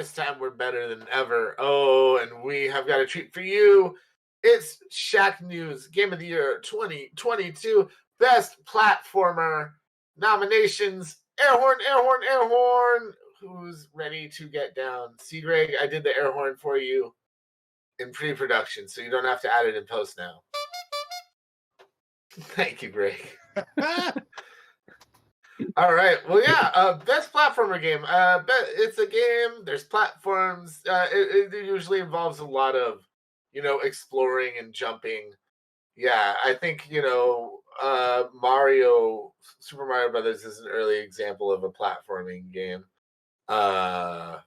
this time we're better than ever. Oh, and we have got a treat for you. It's Shacknews Game of the Year 2022 Best Platformer nominations. Air horn, air horn, air horn. Who's ready to get down? See, Greg, I did the air horn for you in pre-production, so you don't have to add it in post now. Thank you, Greg. All right. Well, yeah. Best platformer game. It's a game. There's platforms. It usually involves a lot of, exploring and jumping. Yeah, I think Super Mario Brothers is an early example of a platforming game. But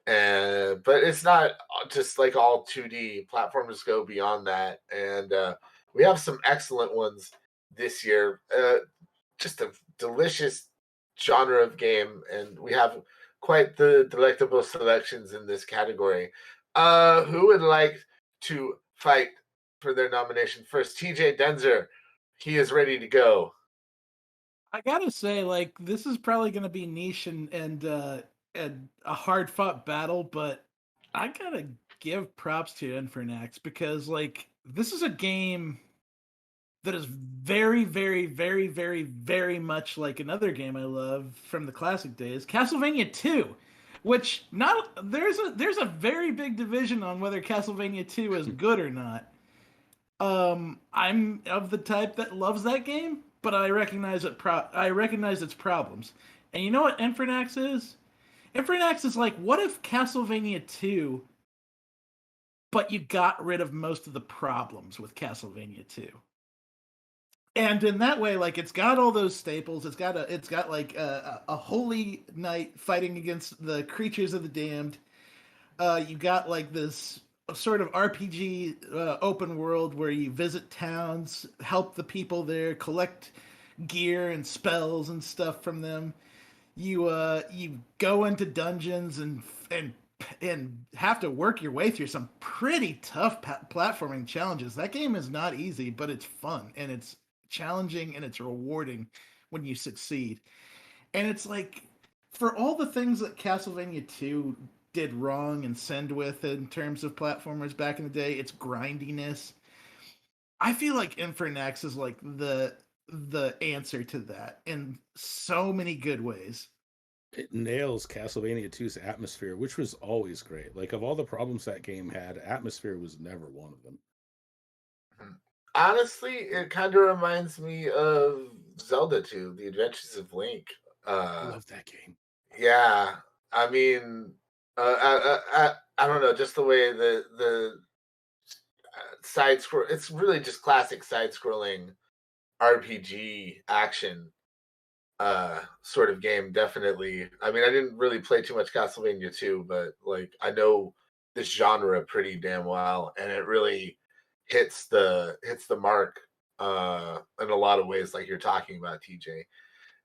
it's not just like all 2D. Platformers go beyond that, and we have some excellent ones this year. Just a delicious genre of game, and we have quite the delectable selections in this category. Who would like to fight for their nomination first? TJ Denzer, he is ready to go. I gotta say, like, this is probably gonna be niche and a hard fought battle, but I gotta give props to Infernax because, like, this is a game that is very, very, very, very, very much like another game I love from the classic days, Castlevania 2, which there's a very big division on whether Castlevania 2 is good or not. I'm of the type that loves that game, but I recognize its problems. And you know what Infernax is? Infernax is like, what if Castlevania 2, but you got rid of most of the problems with Castlevania 2? And in that way, like, it's got all those staples. It's got like a holy knight fighting against the creatures of the damned. You got like this sort of RPG open world where you visit towns, help the people there, collect gear and spells and stuff from them. You go into dungeons and have to work your way through some pretty tough platforming challenges. That game is not easy, but it's fun and it's challenging and it's rewarding when you succeed. And it's like, for all the things that Castlevania 2 did wrong and sinned with in terms of platformers back in the day, its grindiness, I feel like Infernax is like the answer to that in so many good ways. It nails Castlevania 2's atmosphere, which was always great. Like, of all the problems that game had, atmosphere was never one of them. Honestly, it kind of reminds me of Zelda 2, The Adventures of Link. I love that game. Yeah, I mean, I don't know, just the way the side scroll. It's really just classic side scrolling RPG action sort of game. Definitely. I mean, I didn't really play too much Castlevania 2, but like I know this genre pretty damn well, and it really hits the mark in a lot of ways, like you're talking about, TJ.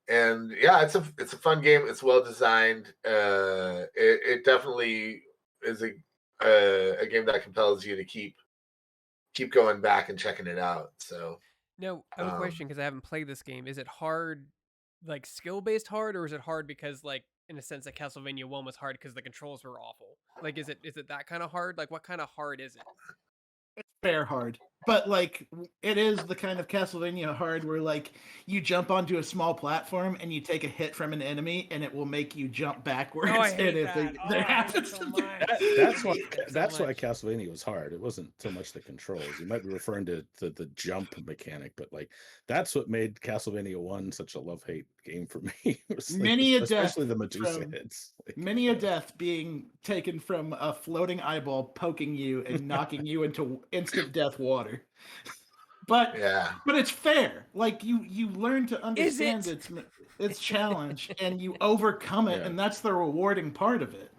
And yeah, it's a fun game. It's well designed. It definitely is a game that compels you to keep going back and checking it out. So no, I have a question because I haven't played this game. Is it hard, like skill based hard, or is it hard because, like, in a sense that Castlevania 1 was hard because the controls were awful? Like, is it that kind of hard? Like, what kind of hard is it? It's fair hard, but like, it is the kind of Castlevania hard where, like, you jump onto a small platform and you take a hit from an enemy and it will make you jump backwards. Oh, I hate and that. there happens to be that's why Castlevania was hard. It wasn't so much the controls. You might be referring to the jump mechanic, but like that's what made Castlevania 1 such a love-hate game for me. It was like, many a especially death the Medusa from- hits. Like, many a death being taken from a floating eyeball poking you and knocking you into instant death water. But yeah, but it's fair. Like, you learn to understand its challenge and you overcome it, Yeah. and that's the rewarding part of it.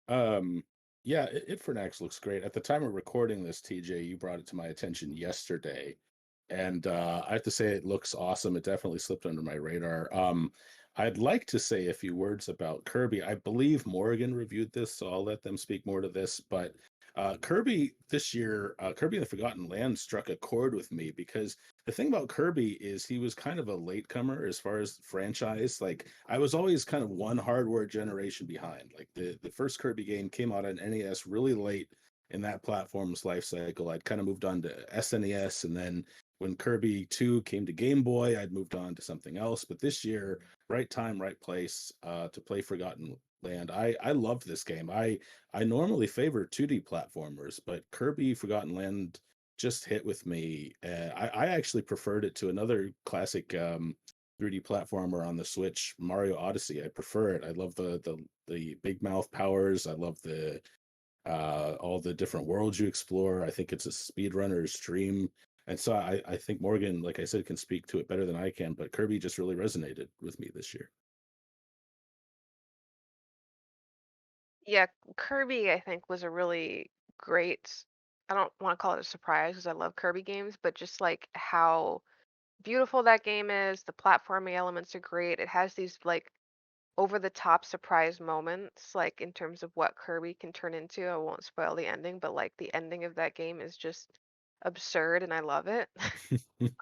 Yeah, Infernax looks great. At the time of recording this, TJ, you brought it to my attention yesterday, and I have to say it looks awesome. It definitely slipped under my radar. I'd like to say a few words about Kirby. I believe Morgan reviewed this, so I'll let them speak more to this. But Kirby this year, Kirby and the Forgotten Land struck a chord with me because the thing about Kirby is he was kind of a latecomer as far as franchise. Like I was always kind of one hardware generation behind. Like the first Kirby game came out on NES really late in that platform's life cycle. I'd kind of moved on to SNES, and then when Kirby 2 came to Game Boy, I'd moved on to something else. But this year, right time, right place to play Forgotten Land. I loved this game. I normally favor 2D platformers, but Kirby Forgotten Land just hit with me. I actually preferred it to another classic 3D platformer on the Switch, Mario Odyssey. I prefer it. I love the big mouth powers. I love the all the different worlds you explore. I think it's a speedrunner's dream. And so I think Morgan, like I said, can speak to it better than I can, but Kirby just really resonated with me this year. Yeah, Kirby, I think, was a really great, I don't want to call it a surprise because I love Kirby games, but just like how beautiful that game is, the platforming elements are great. It has these like over the top surprise moments, like in terms of what Kirby can turn into. I won't spoil the ending, but like the ending of that game is just absurd and I love it.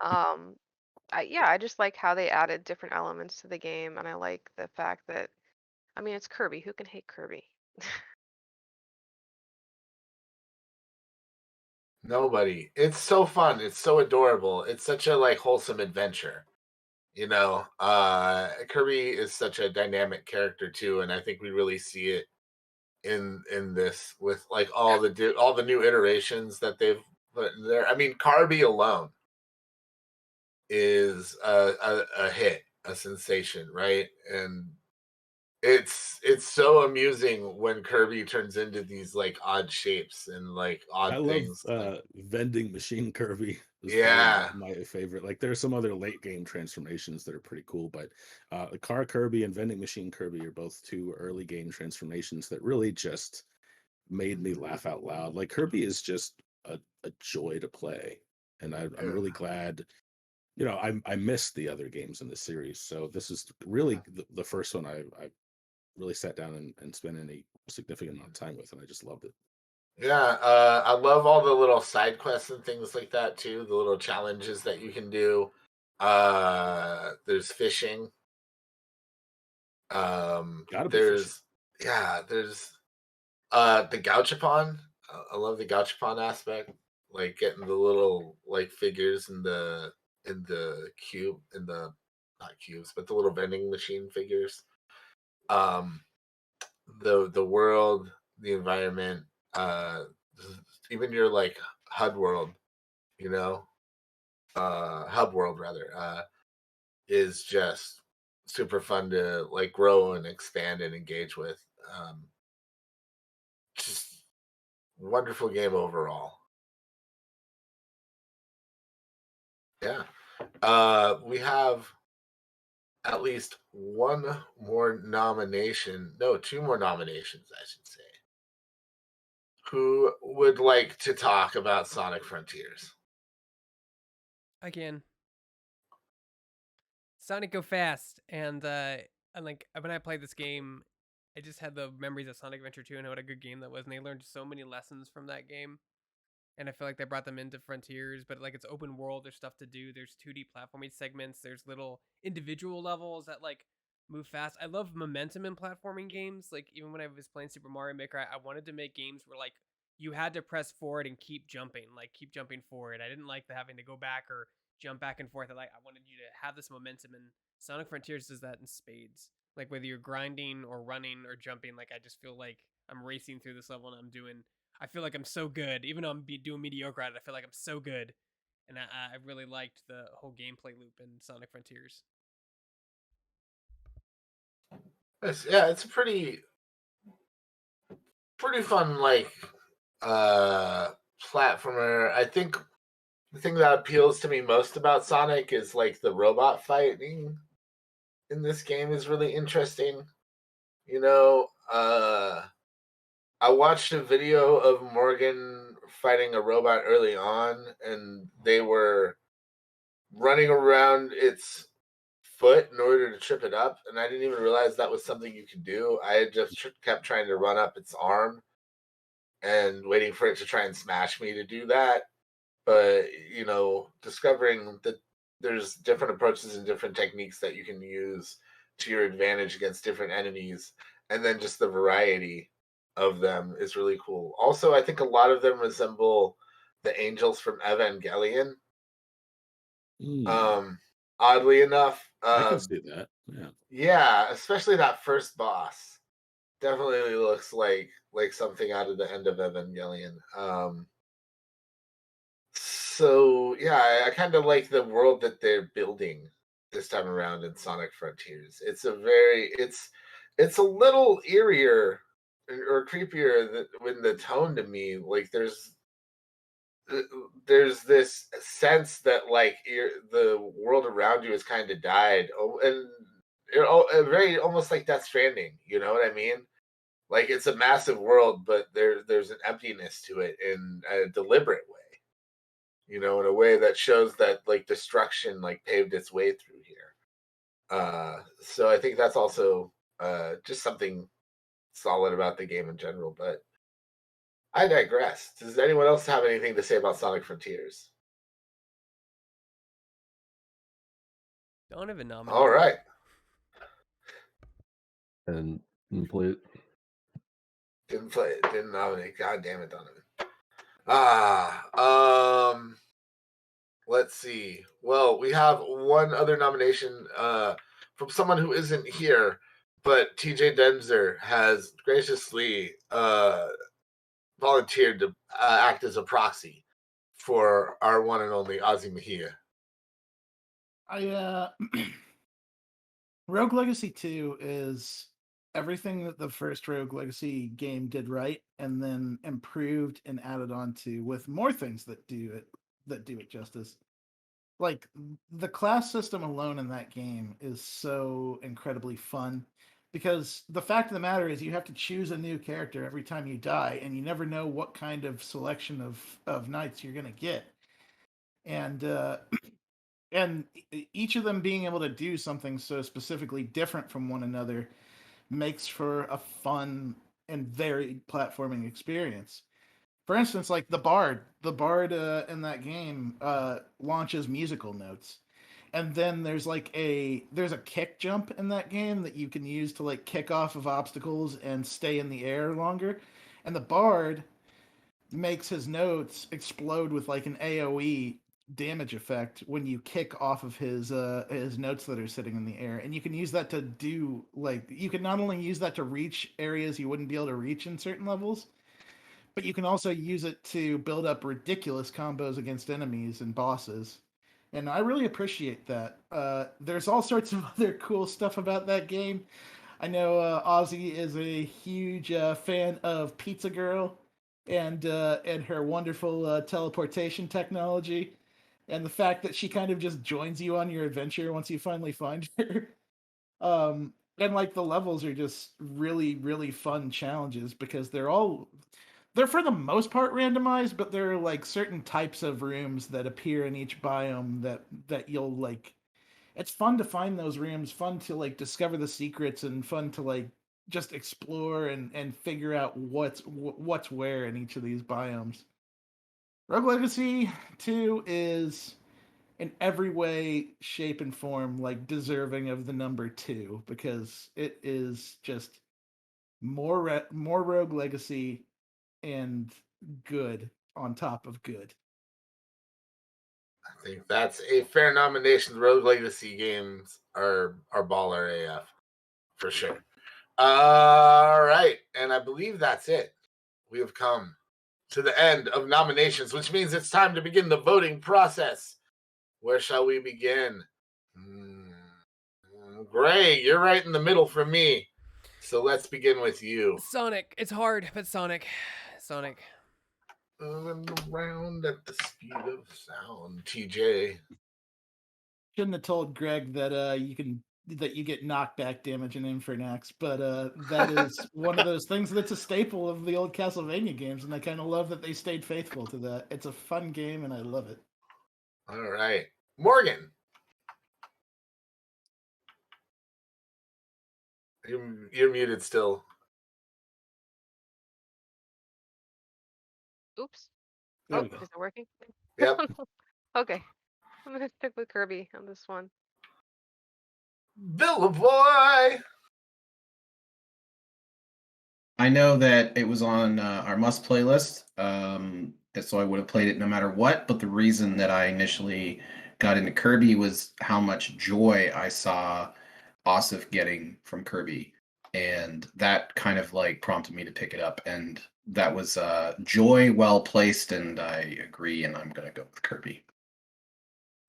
Um, I just like how they added different elements to the game, and I like the fact that, I mean, it's Kirby. Who can hate Kirby? Nobody. It's so fun. It's so adorable. It's such a like wholesome adventure. Kirby is such a dynamic character too, and I think we really see it in this with like all the new iterations that they've put in there. I mean, Kirby alone is a hit, a sensation, right? And it's so amusing when Kirby turns into these like odd shapes and like I odd love things. Like, vending machine Kirby was probably yeah, my favorite. Like there's some other late game transformations that are pretty cool, but the car Kirby and vending machine Kirby are both two early game transformations that really just made me laugh out loud. Like Kirby is just a joy to play, and I'm really glad. You know, I missed the other games in the series, so this is really the first one I really sat down and spent any significant amount of time with, and I just loved it. yeah. I love all the little side quests and things like that too. The little challenges that you can do. There's fishing. Gotta be fishing. There's the gauchapon. I love the gauchapon aspect, like getting the little like figures in the cube in the not cubes, but the little vending machine figures. Um, the world, the environment, uh, even your like HUD world, you know, hub world rather, is just super fun to like grow and expand and engage with. Just wonderful game overall. Yeah. We have at least one more nomination. No, two more nominations, I should say. Who would like to talk about Sonic Frontiers? I can. Sonic go fast, and like when I played this game, I just had the memories of Sonic Adventure 2 and what a good game that was, and they learned so many lessons from that game. And I feel like they brought them into Frontiers, but like it's open world, there's stuff to do, there's 2D platforming segments, there's little individual levels that like move fast. I love momentum in platforming games. Like even when I was playing Super Mario Maker, I wanted to make games where like you had to press forward and keep jumping, like keep jumping forward. I didn't like the having to go back or jump back and forth. I wanted you to have this momentum, and Sonic Frontiers does that in spades. Like whether you're grinding or running or jumping, like I just feel like I'm racing through this level and I feel like I'm so good, even though I'm doing mediocre at it. I feel like I'm so good, and I really liked the whole gameplay loop in Sonic Frontiers. It's a pretty fun like platformer. I think the thing that appeals to me most about Sonic is like the robot fighting in this game is really interesting. You know, I watched a video of Morgan fighting a robot early on, and they were running around its foot in order to trip it up, and I didn't even realize that was something you could do. I had just kept trying to run up its arm, and waiting for it to try and smash me to do that. But discovering that there's different approaches and different techniques that you can use to your advantage against different enemies, and then just the variety of them is really cool. Also, I think a lot of them resemble the angels from Evangelion. Oddly enough, I can see that. yeah, especially that first boss definitely looks like something out of the end of Evangelion. So yeah, I kind of like the world that they're building this time around in Sonic Frontiers. It's a little eerier or creepier when the tone to me. Like there's this sense that like the world around you has kind of died. And very almost like Death Stranding. You know what I mean? Like it's a massive world, but there's an emptiness to it in a deliberate way. In a way that shows that like destruction like paved its way through here. So I think that's also just something solid about the game in general. But I digress. Does anyone else have anything to say about Sonic Frontiers? Don't even nominate. All right. And didn't play it. Didn't play it. Didn't nominate. God damn it, Donovan. Let's see. Well, we have one other nomination from someone who isn't here, but TJ Denzer has graciously volunteered to act as a proxy for our one and only Ozzy Mejia. Rogue Legacy 2 is everything that the first Rogue Legacy game did right, and then improved and added on to with more things that do it justice. Like the class system alone in that game is so incredibly fun, because the fact of the matter is you have to choose a new character every time you die, and you never know what kind of selection of knights you're gonna get, and and each of them being able to do something so specifically different from one another makes for a fun and varied platforming experience. For instance, like the bard in that game launches musical notes, and then there's a kick jump in that game that you can use to like kick off of obstacles and stay in the air longer, and the bard makes his notes explode with like an AoE damage effect when you kick off of his notes that are sitting in the air, and you can use that to do like you can not only use that to reach areas you wouldn't be able to reach in certain levels, but you can also use it to build up ridiculous combos against enemies and bosses. And I really appreciate that. There's all sorts of other cool stuff about that game. I know Ozzy is a huge fan of Pizza Girl and her wonderful teleportation technology, and the fact that she kind of just joins you on your adventure once you finally find her. And like the levels are just really, really fun challenges because they're for the most part randomized, but there are like certain types of rooms that appear in each biome that you'll like. It's fun to find those rooms, fun to like discover the secrets, and fun to like just explore and figure out what's where in each of these biomes. Rogue Legacy 2 is in every way, shape, and form like deserving of the number 2, because it is just more Rogue Legacy and good on top of good. I think that's a fair nomination. The Rogue Legacy games are baller AF for sure. All right, and I believe that's it. We have come to the end of nominations, which means it's time to begin the voting process. Where shall we begin? Greg, you're right in the middle for me. So let's begin with you. Sonic. It's hard, but Sonic. Around at the speed of sound, TJ. Shouldn't have told Greg that you get knockback damage in Infernax, but that is one of those things that's a staple of the old Castlevania games, and I kind of love that they stayed faithful to that. It's a fun game, and I love it. All right, Morgan. You're muted still. Oops. There Oh, we go. is it working? Yep. Okay. I'm gonna stick with Kirby on this one. Villa Boy. I know that it was on our must playlist, so I would have played it no matter what. But the reason that I initially got into Kirby was how much joy I saw Asif getting from Kirby, and that kind of like prompted me to pick it up. And that was joy well placed, and I agree. And I'm gonna go with Kirby.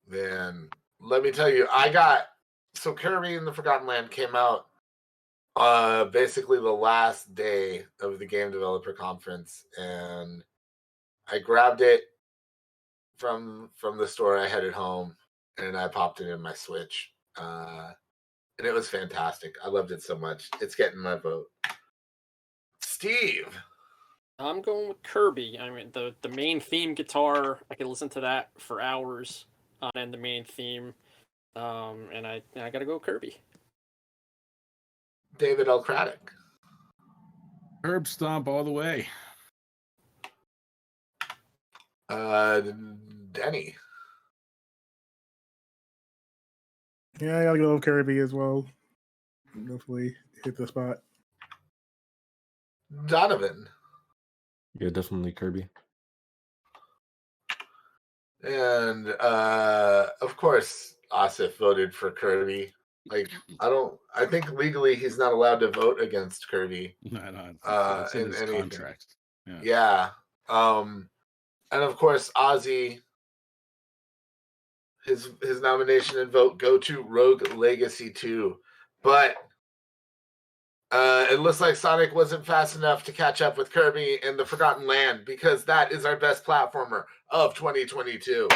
Man, let me tell you, so Kirby and the Forgotten Land came out basically the last day of the game developer conference, and I grabbed it from the store. I headed home and I popped it in my Switch, and it was fantastic. I loved it so much. It's getting my vote. Steve. I'm going with Kirby. I mean, the main theme guitar, I could listen to that for hours on end the main theme, and I gotta go Kirby. David L. Craddock. Herb Stomp all the way. Denny. Yeah, I gotta go with Kirby as well. Definitely hit the spot. Donovan. Yeah, definitely Kirby. And of course, Asif voted for Kirby. Like, I think legally he's not allowed to vote against Kirby. No, it's in his anything. contract. Yeah. And of course, Ozzy, his nomination and vote go to Rogue Legacy 2. But it looks like Sonic wasn't fast enough to catch up with Kirby and the Forgotten Land, because that is our best platformer of 2022.